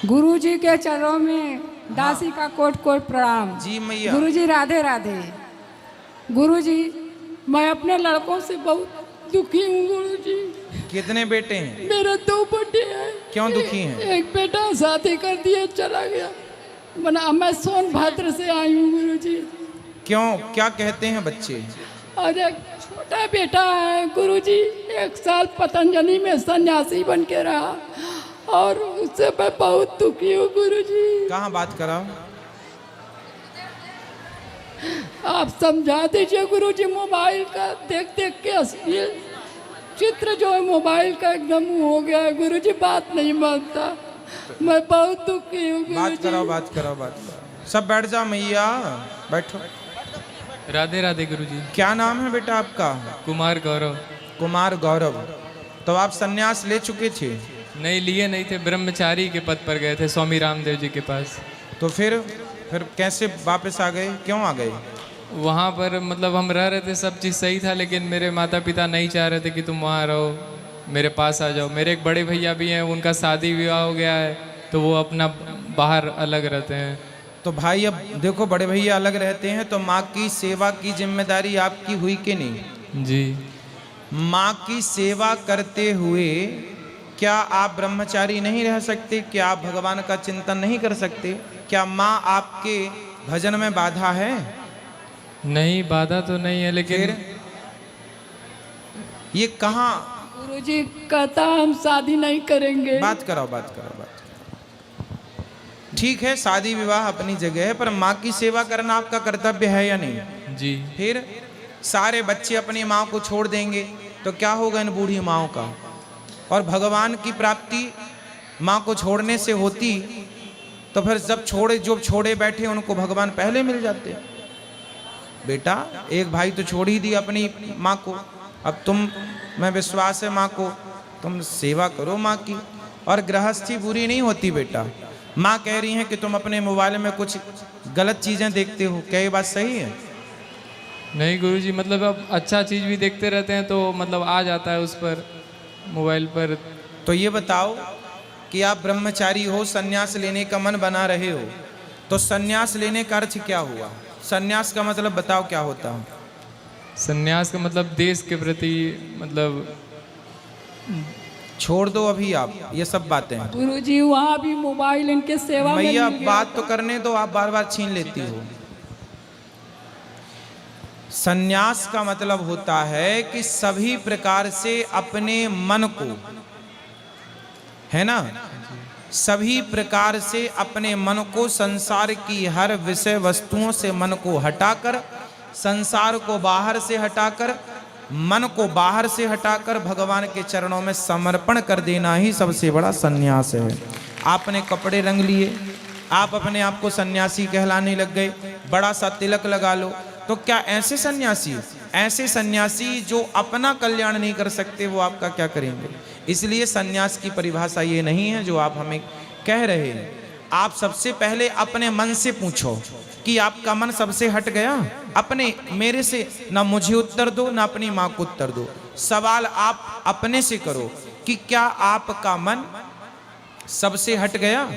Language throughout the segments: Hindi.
गुरुजी के चरणों में दासी का कोट कोट प्रणाम। जी मैया। गुरुजी राधे राधे। गुरुजी मैं अपने लड़कों से बहुत दुखी हूँ गुरुजी। कितने बेटे हैं? मेरे 2 बेटे हैं। क्यों दुखी हैं? एक बेटा शादी कर दिया चला गया। मैं सोनभद्र से आई हूँ गुरुजी। क्यों, क्या कहते हैं बच्चे? और एक छोटा बेटा है गुरुजी, 1 साल पतंजलि में सन्यासी बन के रहा और उससे मैं बहुत दुखी हूँ गुरुजी। कहाँ बात कराओ? आप समझा दीजिए गुरुजी। मोबाइल का देख देख के अश्लील चित्र जो है मोबाइल का एकदम हो गया है गुरुजी, बात नहीं मानता। मैं बहुत दुखी हूँ गुरुजी। बात कराओ, बात कराओ, बात कराओ। सब बैठ जाओ मैया, बैठो। राधे राधे गुरुजी। क्या नाम है बेटा आपका? कुमार गौरव। कुमार गौरव। तो आप सन्यास ले चुके थे? नहीं, लिए नहीं थे, ब्रह्मचारी के पद पर गए थे स्वामी रामदेव जी के पास। तो फिर कैसे वापस आ गए, क्यों आ गए? वहाँ पर मतलब हम रह रहे थे, सब चीज़ सही था, लेकिन मेरे माता पिता नहीं चाह रहे थे कि तुम वहाँ रहो, मेरे पास आ जाओ। मेरे एक बड़े भैया भी हैं, उनका शादी विवाह हो गया है, तो वो अपना बाहर अलग रहते हैं। तो भाई अब देखो, बड़े भैया अलग रहते हैं तो माँ की सेवा की जिम्मेदारी आपकी हुई कि नहीं? जी। माँ की सेवा करते हुए क्या आप ब्रह्मचारी नहीं रह सकते? क्या आप भगवान का चिंतन नहीं कर सकते? क्या माँ आपके भजन में बाधा है? नहीं, बाधा तो नहीं है, लेकिन फिर ये कहाँ? गुरुजी कहता हम शादी नहीं करेंगे। बात कराओ, बात कराओ, बात। ठीक है, शादी विवाह अपनी जगह है, पर माँ की सेवा करना आपका कर्तव्य है या नहीं? जी। फिर सारे बच्चे अपनी माँ को छोड़ देंगे तो क्या होगा इन बूढ़ी माँओं का? और भगवान की प्राप्ति माँ को छोड़ने से होती तो फिर जब छोड़े बैठे उनको भगवान पहले मिल जाते। बेटा एक भाई तो छोड़ ही दी अपनी माँ को, अब तुम में विश्वास है माँ को, तुम सेवा करो माँ की। और गृहस्थी बुरी नहीं होती बेटा। माँ कह रही हैं कि तुम अपने मोबाइल में कुछ गलत चीज़ें देखते हो, क्या ये बात सही है? नहीं गुरुजी, मतलब अब अच्छा चीज़ भी देखते रहते हैं तो मतलब आ जाता है उस पर, मोबाइल पर। तो ये बताओ कि आप ब्रह्मचारी हो, सन्यास लेने का मन बना रहे हो, तो सन्यास लेने का अर्थ क्या हुआ? सन्यास का मतलब बताओ क्या होता है? सन्यास का मतलब देश के प्रति, मतलब छोड़ दो अभी आप ये सब बातें। गुरुजी वहाँ भी मोबाइल इनके सेवा में मैया नहीं बात तो करने दो, आप बार बार छीन लेती हो। सन्यास का मतलब होता है कि सभी प्रकार से अपने मन को, है ना, सभी प्रकार से अपने मन को संसार की हर विषय वस्तुओं से मन को हटाकर, संसार को बाहर से हटाकर, मन को बाहर से हटाकर भगवान के चरणों में समर्पण कर देना ही सबसे बड़ा सन्यास है। आपने कपड़े रंग लिए, आप अपने आप को सन्यासी कहलाने लग गए, बड़ा सा तिलक लगा लो, तो क्या ऐसे सन्यासी जो अपना कल्याण नहीं कर सकते वो आपका क्या करेंगे? इसलिए सन्यास की परिभाषा ये नहीं है जो आप हमें कह रहे हैं। आप सबसे पहले अपने मन से पूछो कि आपका मन सबसे हट गया? अपने, मेरे से ना मुझे उत्तर दो ना अपनी माँ को उत्तर दो, सवाल आप अपने से करो कि क्या आपका मन सबसे हट गया?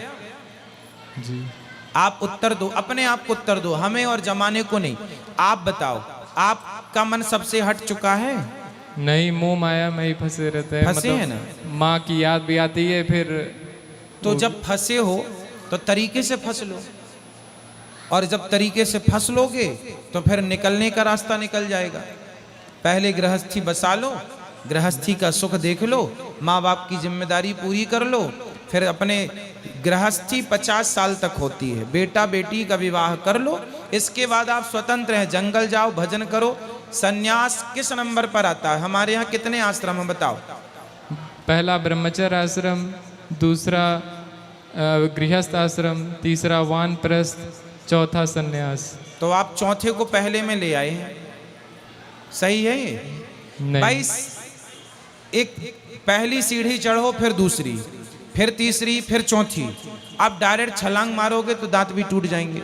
जी। आप उत्तर दो, अपने आप को उत्तर दो, हमें और जमाने को नहीं। आप बताओ, आपका मन सबसे हट चुका है? नहीं, मोह माया में ही फंसे रहते हैं। फंसे हैं ना? माँ की याद भी आती है फिर। तो जब फंसे हो तो तरीके से फंस लो, और जब तरीके से फंस लोगे तो फिर निकलने का रास्ता निकल जाएगा। पहले गृहस्थी बसा लो, गृहस्थी का सुख देख लो, माँ बाप की जिम्मेदारी पूरी कर लो, फिर अपने गृहस्थी 50 साल तक होती है, बेटा बेटी का विवाह कर लो, इसके बाद आप स्वतंत्र हैं, जंगल जाओ, भजन करो। सन्यास किस नंबर पर आता है? हमारे यहाँ कितने आश्रम हैं बताओ? पहला ब्रह्मचर्य आश्रम, दूसरा गृहस्थ आश्रम, तीसरा वानप्रस्थ, चौथा सन्यास। तो आप चौथे को पहले में ले आए हैं, सही है ये? नहीं। भाई एक पहली सीढ़ी चढ़ो, फिर दूसरी, फिर तीसरी, फिर चौथी। आप डायरेक्ट छलांग मारोगे तो दांत भी टूट जाएंगे।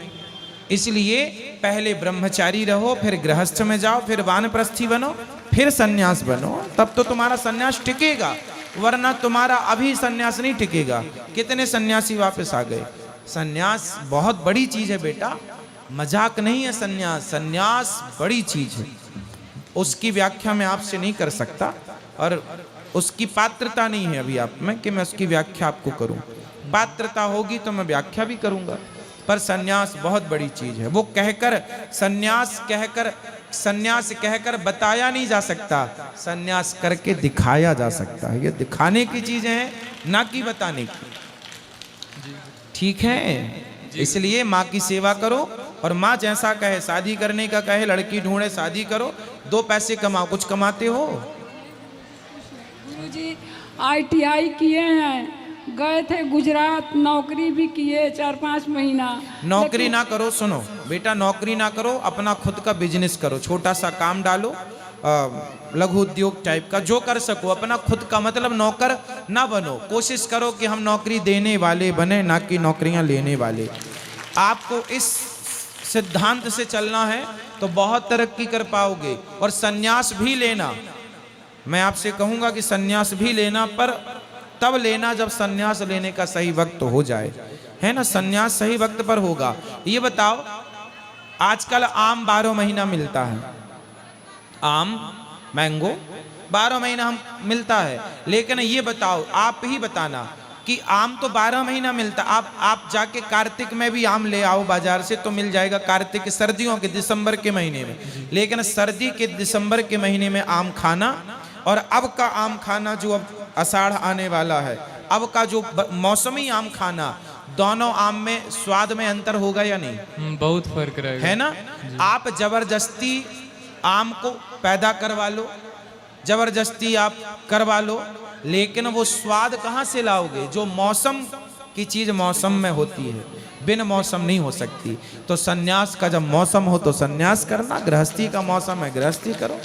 इसलिए पहले ब्रह्मचारी रहो, फिर गृहस्थ में जाओ, फिर वानप्रस्थी बनो, फिर सन्यास बनो, तब तो तुम्हारा सन्यास टिकेगा। वरना तुम्हारा अभी सन्यास नहीं टिकेगा। कितने सन्यासी वापस आ गए। सन्यास बहुत बड़ी चीज है बेटा, मजाक नहीं है सन्यास। सन्यास बड़ी चीज है, उसकी व्याख्या मैं आपसे नहीं कर सकता और उसकी पात्रता नहीं है अभी आप में कि मैं उसकी व्याख्या आपको करूं। पात्रता होगी तो मैं व्याख्या भी करूंगा। पर सन्यास बहुत बड़ी चीज है। वो कहकर सन्यास कहकर बताया नहीं जा सकता, सन्यास करके दिखाया जा सकता है। ये दिखाने की चीजें हैं, ना कि बताने की। ठीक है, इसलिए माँ की सेवा करो और माँ जैसा कहे, शादी करने का कहे, लड़की ढूंढे शादी करो, 2 पैसे कमाओ। कुछ कमाते हो? गुरुजी ITI किए हैं, गए थे गुजरात, नौकरी भी किए 4-5 महीना। नौकरी ना करो, सुनो बेटा, नौकरी ना करो, अपना खुद का बिजनेस करो, छोटा सा काम डालो, लघु उद्योग टाइप का, जो कर सको अपना खुद का। मतलब नौकर ना बनो, कोशिश करो कि हम नौकरी देने वाले बने, ना कि नौकरियां लेने वाले। आपको इस सिद्धांत से चलना है तो बहुत तरक्की कर पाओगे। और सन्यास भी लेना, मैं आपसे कहूंगा कि सन्यास भी लेना, पर तब लेना जब सन्यास लेने का सही वक्त हो जाए, है ना। सन्यास सही वक्त पर होगा। ये बताओ, आजकल आम 12 महीना मिलता है, आम मैंगो 12 महीना हम मिलता है। लेकिन ये बताओ, आप ही बताना कि आम तो 12 महीना मिलता। आप जाके कार्तिक में भी आम ले आओ बाजार से तो मिल जाएगा, कार्तिक सर्दियों के दिसंबर के महीने में। लेकिन सर्दी के दिसंबर के महीने में आम खाना और अब का आम खाना, जो अब आषाढ़ आने वाला है, अब का जो मौसमी आम खाना, दोनों आम में स्वाद में अंतर होगा या नहीं? बहुत फर्क रहेगा, है ना। आप जबरदस्ती आम को पैदा करवा लो, जबरदस्ती आप करवा लो, लेकिन वो स्वाद कहाँ से लाओगे? जो मौसम की चीज मौसम में होती है, बिन मौसम नहीं हो सकती। तो सन्यास का जब मौसम हो तो सन्यास करना, गृहस्थी का मौसम है गृहस्थी करो,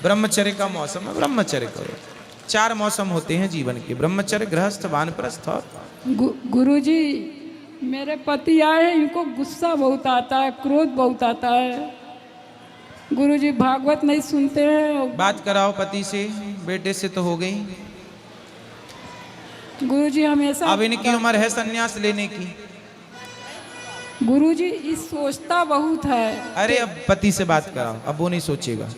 ब्रह्मचर्य का मौसम है ब्रह्मचर्य करो। 4 मौसम होते हैं जीवन के, ब्रह्मचर्य, गृहस्थ, वानप्रस्थ और गुरुजी मेरे पति आए हैं, इनको गुस्सा बहुत आता है, क्रोध बहुत आता है। गुरुजी भागवत नहीं सुनते हैं। बात कराओ पति से, बेटे से तो हो गई। गुरुजी हमेशा, अब इनकी उम्र है सन्यास लेने की। गुरुजी इस सोचता बहुत है। अरे अब पति से बात कराओ, अब वो नहीं सोचेगा।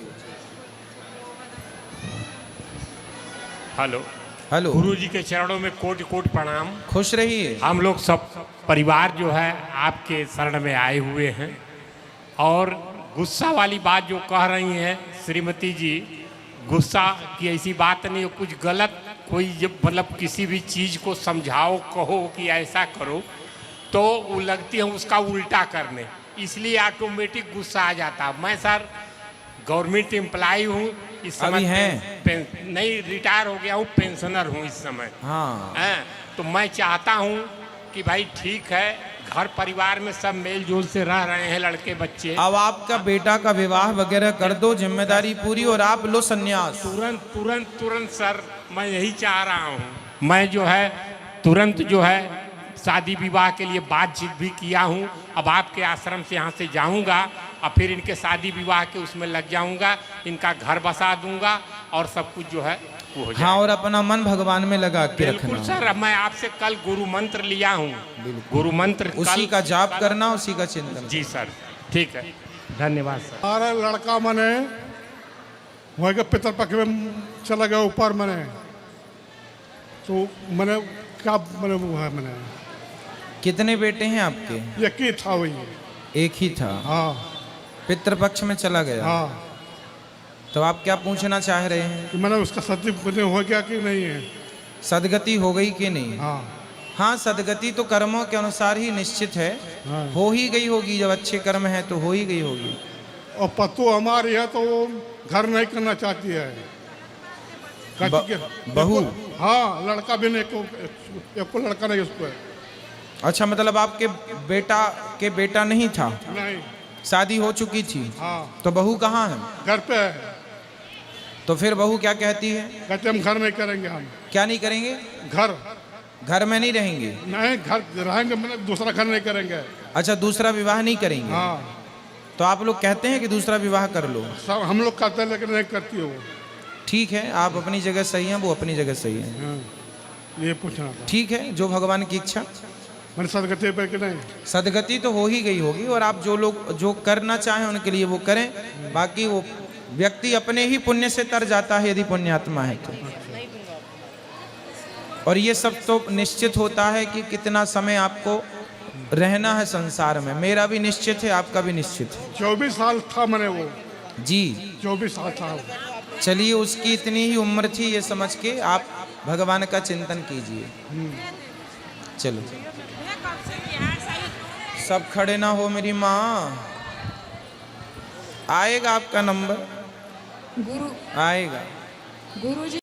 हेलो हेलो, गुरु जी के चरणों में कोटि कोटि प्रणाम। खुश रहिए। हम लोग सब परिवार जो है आपके शरण में आए हुए हैं। और गुस्सा वाली बात जो कह रही हैं श्रीमती जी, गुस्सा की ऐसी बात नहीं है। कुछ गलत कोई जब मतलब किसी भी चीज़ को समझाओ, कहो कि ऐसा करो, तो वो लगती है उसका उल्टा करने, इसलिए ऑटोमेटिक गुस्सा आ जाता। मैं सर गवर्नमेंट एम्प्लॉय हूँ इस समय, अभी हैं? नहीं, रिटायर हो गया हूँ, पेंशनर हूँ इस समय। हाँ, तो मैं चाहता हूँ कि भाई ठीक है, घर परिवार में सब मेल जोल से रह रहे हैं, लड़के बच्चे। अब आपका बेटा का विवाह वगैरह कर दो, जिम्मेदारी पूरी, और आप लो सन्यास। तुरंत तुरंत तुरंत सर, मैं यही चाह रहा हूँ। मैं जो है तुरंत जो है शादी विवाह के लिए बातचीत भी किया हूँ। अब आपके आश्रम से यहाँ से जाऊँगा और फिर इनके शादी विवाह के उसमें लग जाऊँगा, इनका घर बसा दूंगा और सब कुछ जो है वो हो जाएगा। हाँ, और अपना मन भगवान में लगा के बिल्कुल रखना। सर, मैं आपसे कल गुरु मंत्र लिया हूँ, गुरु मंत्र उसी का जाप करना, उसी का चिंतन। जी सर, ठीक है, धन्यवाद सर। हमारा लड़का मने वही के पितरपक्ष में चला गया ऊपर मने, तो मैंने क्या मैंने वो है मैंने कितने बेटे हैं आपके? एक ही था वही। एक ही था। हाँ पितृपक्ष में चला गया। हाँ, तो आप क्या पूछना चाह रहे हैं? कि मैंने उसका सती हो गया कि नहीं है? सदगति हो गई कि नहीं? हाँ हाँ, सदगति तो कर्मों के अनुसार ही निश्चित है। हाँ। हो ही गई होगी, जब अच्छे कर्म है तो हो ही गई होगी। और पत्तू हमारी है तो वो घर नहीं करना चाहती है। बहू? हाँ, लड़का भी नहीं, को लड़का नहीं उसको। अच्छा, मतलब आपके बेटा नहीं था? नहीं, शादी हो चुकी थी? हाँ। तो बहू कहाँ है? घर पे है। तो फिर बहू क्या कहती है? कहते हम घर नहीं करेंगे। हम क्या नहीं करेंगे? घर में नहीं रहेंगे? नहीं, घर रहेंगे, मतलब दूसरा घर नहीं करेंगे। अच्छा, दूसरा विवाह नहीं करेंगे? हाँ। तो आप लोग कहते हैं कि दूसरा विवाह कर लो? सब हम लोग करते हैं लेकिन नहीं करती है वो। ठीक है, आप अपनी जगह सही हैं, वो अपनी जगह सही है। हाँ, ये पूछना था। ठीक है, जो भगवान की इच्छा। मैंने सदगति पे कि नहीं? सदगति तो हो ही गई होगी, और आप जो लोग जो करना चाहें उनके लिए वो करें। बाकी वो व्यक्ति अपने ही पुण्य से तर जाता है यदि पुण्यात्मा है तो। और ये सब तो निश्चित होता है कि कितना समय आपको रहना है संसार में। मेरा भी निश्चित है, आपका भी निश्चित है। 24 साल था मैंने वो, जी 24 साल था। चलिए, उसकी इतनी ही उम्र थी, ये समझ के आप भगवान का चिंतन कीजिए। चलो, सब खड़े ना हो मेरी माँ। आएगा आपका नंबर, गुरु आएगा। गुरुजी